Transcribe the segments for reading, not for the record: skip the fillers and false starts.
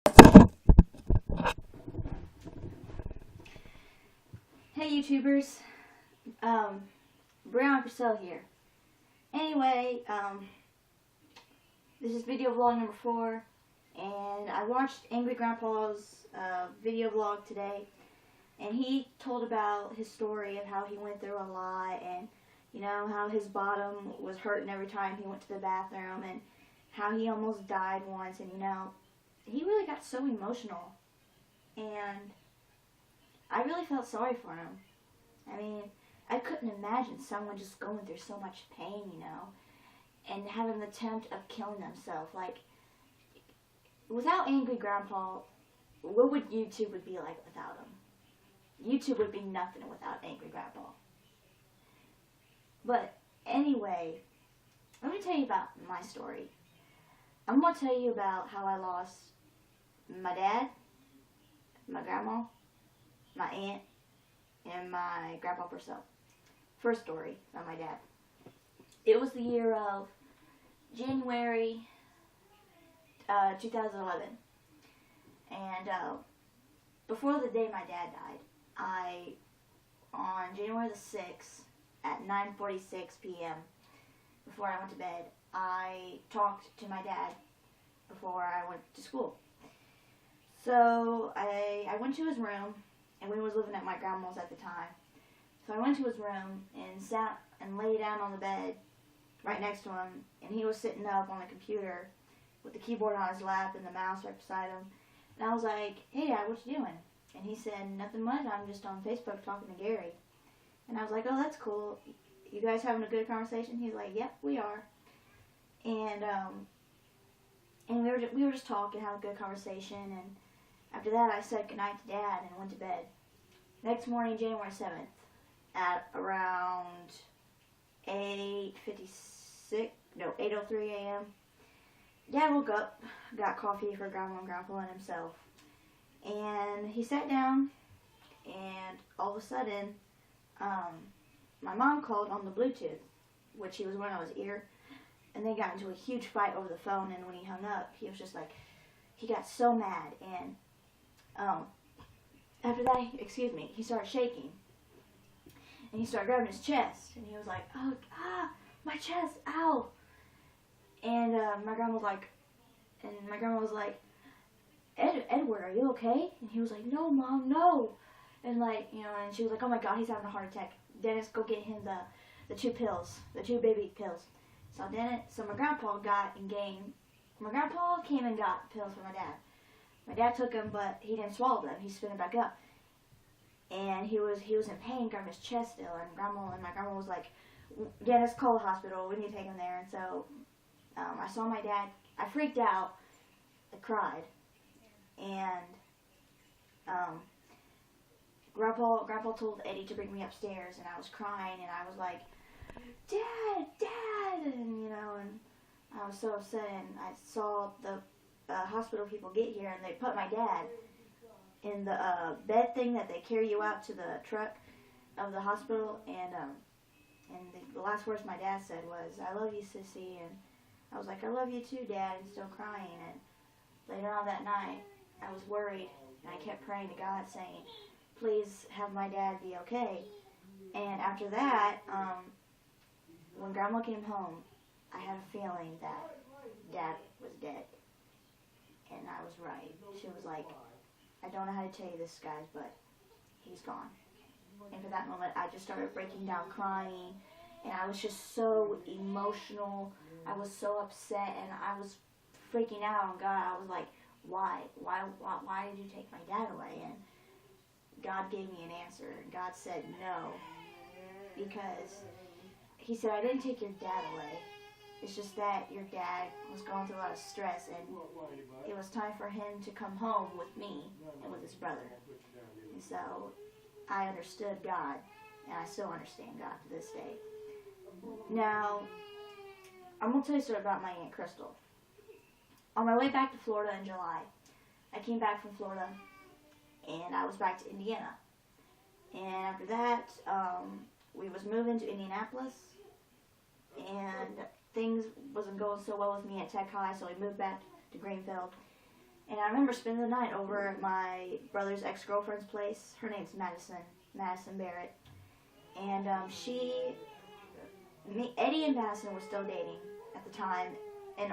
Hey YouTubers, Brianna Purcell here. Anyway, this is video vlog number 4, and I watched Angry Grandpa's video vlog today, and he told about his story of how he went through a lot, and how his bottom was hurting every time he went to the bathroom, and how he almost died once, and he really got so emotional, and I really felt sorry for him. I mean, I couldn't imagine someone just going through so much pain, and having the attempt of killing themselves. Like, without Angry Grandpa, what would YouTube would be like without him? YouTube would be nothing without Angry Grandpa. But anyway, let me tell you about my story. I'm going to tell you about how I lost my dad, my grandma, my aunt, and my grandpa Purcell. First story about my dad. It was the year of January 2011. And before the day my dad died, on January the 6th at 9:46 p.m., before I went to bed, I talked to my dad before I went to school. So I went to his room, and we was living at my grandma's at the time. So I went to his room and sat and lay down on the bed right next to him, and he was sitting up on the computer with the keyboard on his lap and the mouse right beside him. And I was like, "Hey Dad, what you doing?" And he said, "Nothing much, I'm just on Facebook talking to Gary." And I was like, "Oh, that's cool. You guys having a good conversation?" He's like, "Yep, we are." And we were just talking, having a good conversation, and after that I said goodnight to Dad and went to bed. Next morning, January 7th, at around 8:03 a.m., Dad woke up, got coffee for Grandma and Grandpa and himself, and he sat down, and all of a sudden, my mom called on the Bluetooth, which he was wearing on his ear, and they got into a huge fight over the phone, and when he hung up, he was just like, he got so mad, and after that, he started shaking, and he started grabbing his chest, and he was like, "Oh, my chest, ow!" And my grandma was like, "Edward, are you okay?" And he was like, "No, Mom, no." And and she was like, "Oh my God, he's having a heart attack. Dennis, go get him the 2 pills, the 2 baby pills." So my grandpa came and got pills for my dad. My dad took them, but he didn't swallow them. He spit them back up. And he was in pain, grabbing his chest still, and my grandma was like, "Dennis, call the hospital, we need to take him there." And so I saw my dad. I freaked out. I cried. And Grandpa told Eddie to bring me upstairs, and I was crying, and I was like, "Dad, Dad!" And I was so upset, and I saw the hospital people get here, and they put my dad in the bed thing that they carry you out to the truck of the hospital, and the last words my dad said was, "I love you, Sissy," and I was like, "I love you too, Dad," and still crying. And later on that night, I was worried, and I kept praying to God, saying, "Please have my dad be okay." And after that, when Grandma came home, I had a feeling that Dad was dead. And I was right. She was like, "I don't know how to tell you this, guys, but he's gone." And for that moment, I just started breaking down crying, and I was just so emotional. I was so upset, and I was freaking out on God. I was like, why did you take my dad away? And God gave me an answer. God said no, because he said, "I didn't take your dad away. It's just that your dad was going through a lot of stress, and it was time for him to come home with me and with his brother." And so I understood God, and I still understand God to this day. Now, I'm going to tell you a story about my Aunt Crystal. On my way back to Florida in July, I came back from Florida, and I was back to Indiana. And after that, we was moving to Indianapolis, and things wasn't going so well with me at Tech High, so we moved back to Greenfield. And I remember spending the night over at my brother's ex-girlfriend's place. Her name's Madison Barrett. And Eddie and Madison were still dating at the time in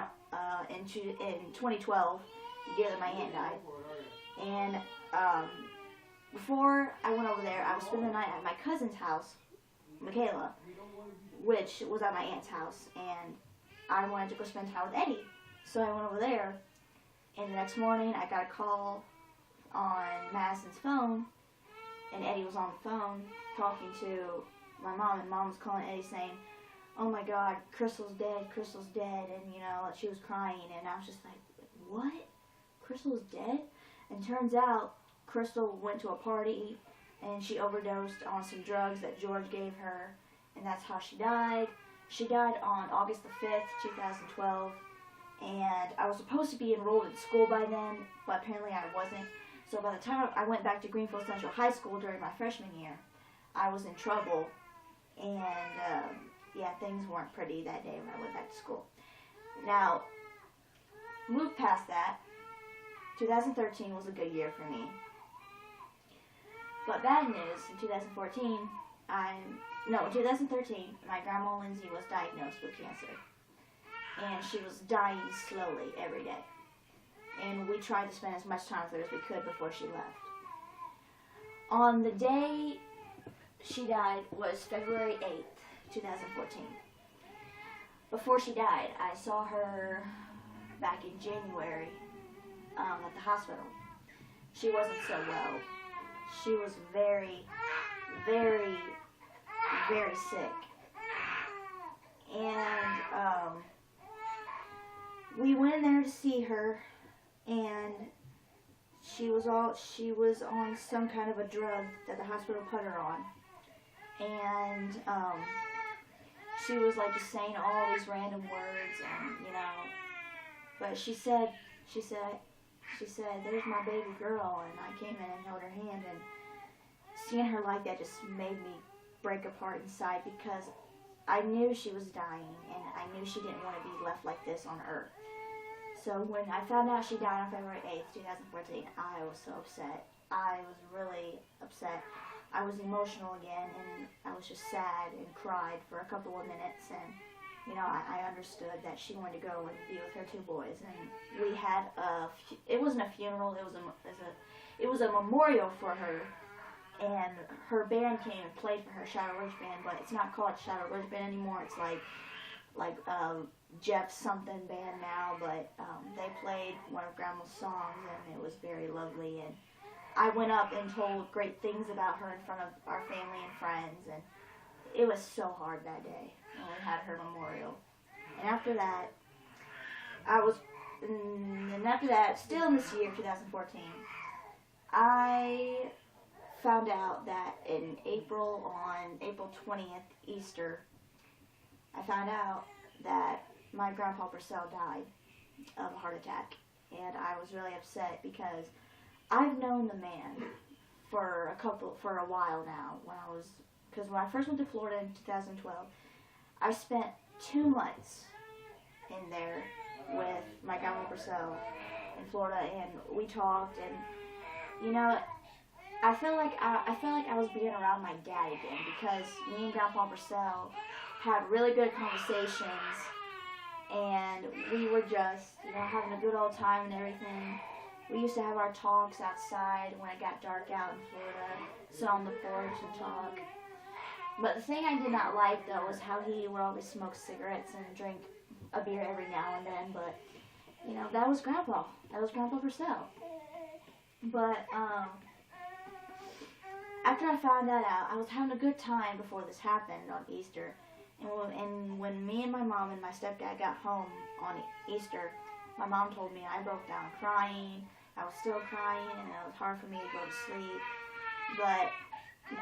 2012, the year that my aunt died. And before I went over there, I was spending the night at my cousin's house, Michaela, which was at my aunt's house. And I wanted to go spend time with Eddie. So I went over there. And the next morning, I got a call on Madison's phone, and Eddie was on the phone talking to my mom, and Mom was calling Eddie saying, "Oh my God, Crystal's dead, and you know, she was crying." And I was just like, "What? Crystal's dead?" And turns out Crystal went to a party, and she overdosed on some drugs that George gave her, and that's how she died. She died on August the 5th, 2012. And I was supposed to be enrolled in school by then, but apparently I wasn't. So by the time I went back to Greenfield Central High School during my freshman year, I was in trouble. And yeah, things weren't pretty that day when I went back to school. Now, move past that. 2013 was a good year for me. But bad news, in 2013, in 2013, my grandma Lindsay was diagnosed with cancer. And she was dying slowly every day. And we tried to spend as much time with her as we could before she left. On the day she died was February 8th, 2014. Before she died, I saw her back in January at the hospital. She wasn't so well. She was very, very, very sick. And we went in there to see her, and she was on some kind of a drug that the hospital put her on, and she was like just saying all these random words, and you know, but she said, "There's my baby girl," and I came in and held her hand, and seeing her like that just made me break apart inside, because I knew she was dying, and I knew she didn't want to be left like this on earth. So when I found out she died on February 8th, 2014, I was so upset. I was really upset. I was emotional again, and I was just sad and cried for a couple of minutes. And, you know, I understood that she wanted to go and be with her two boys. And we had it wasn't a funeral, it was a memorial for her. And her band came and played for her, Shadow Ridge Band, but it's not called Shadow Ridge Band anymore. It's like Jeff something band now, but they played one of Grandma's songs, and it was very lovely. And I went up and told great things about her in front of our family and friends, and it was so hard that day when we had her memorial. And after that, still in this year, 2014, I found out that on April 20th, Easter, I found out that my grandpa Purcell died of a heart attack. And I was really upset because I've known the man for a while now. Because when I first went to Florida in 2012, I spent 2 months in there with my grandma Purcell in Florida, and we talked, and you know, I felt like I was being around my dad again, because me and Grandpa Purcell had really good conversations, and we were just, you know, having a good old time and everything. We used to have our talks outside when it got dark out in Florida, sit on the porch and talk. But the thing I did not like, though, was how he would always smoke cigarettes and drink a beer every now and then. But, you know, that was Grandpa. That was Grandpa Purcell. But, after I found that out, I was having a good time before this happened on Easter. And when me and my mom and my stepdad got home on Easter, my mom told me I broke down crying. I was still crying, and it was hard for me to go to sleep. But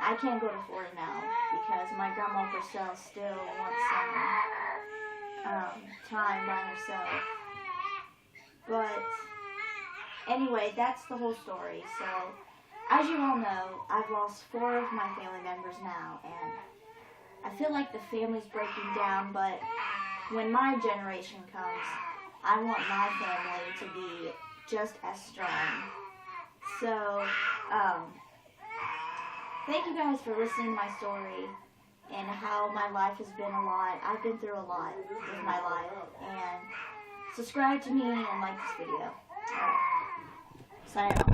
I can't go to Florida now because my grandma Purcell still wants some time by herself. But anyway, that's the whole story. So, as you all know, I've lost 4 of my family members now, and I feel like the family's breaking down, but when my generation comes, I want my family to be just as strong. So, thank you guys for listening to my story and how my life has been a lot. I've been through a lot with my life. And subscribe to me and like this video. Alright. Signing off.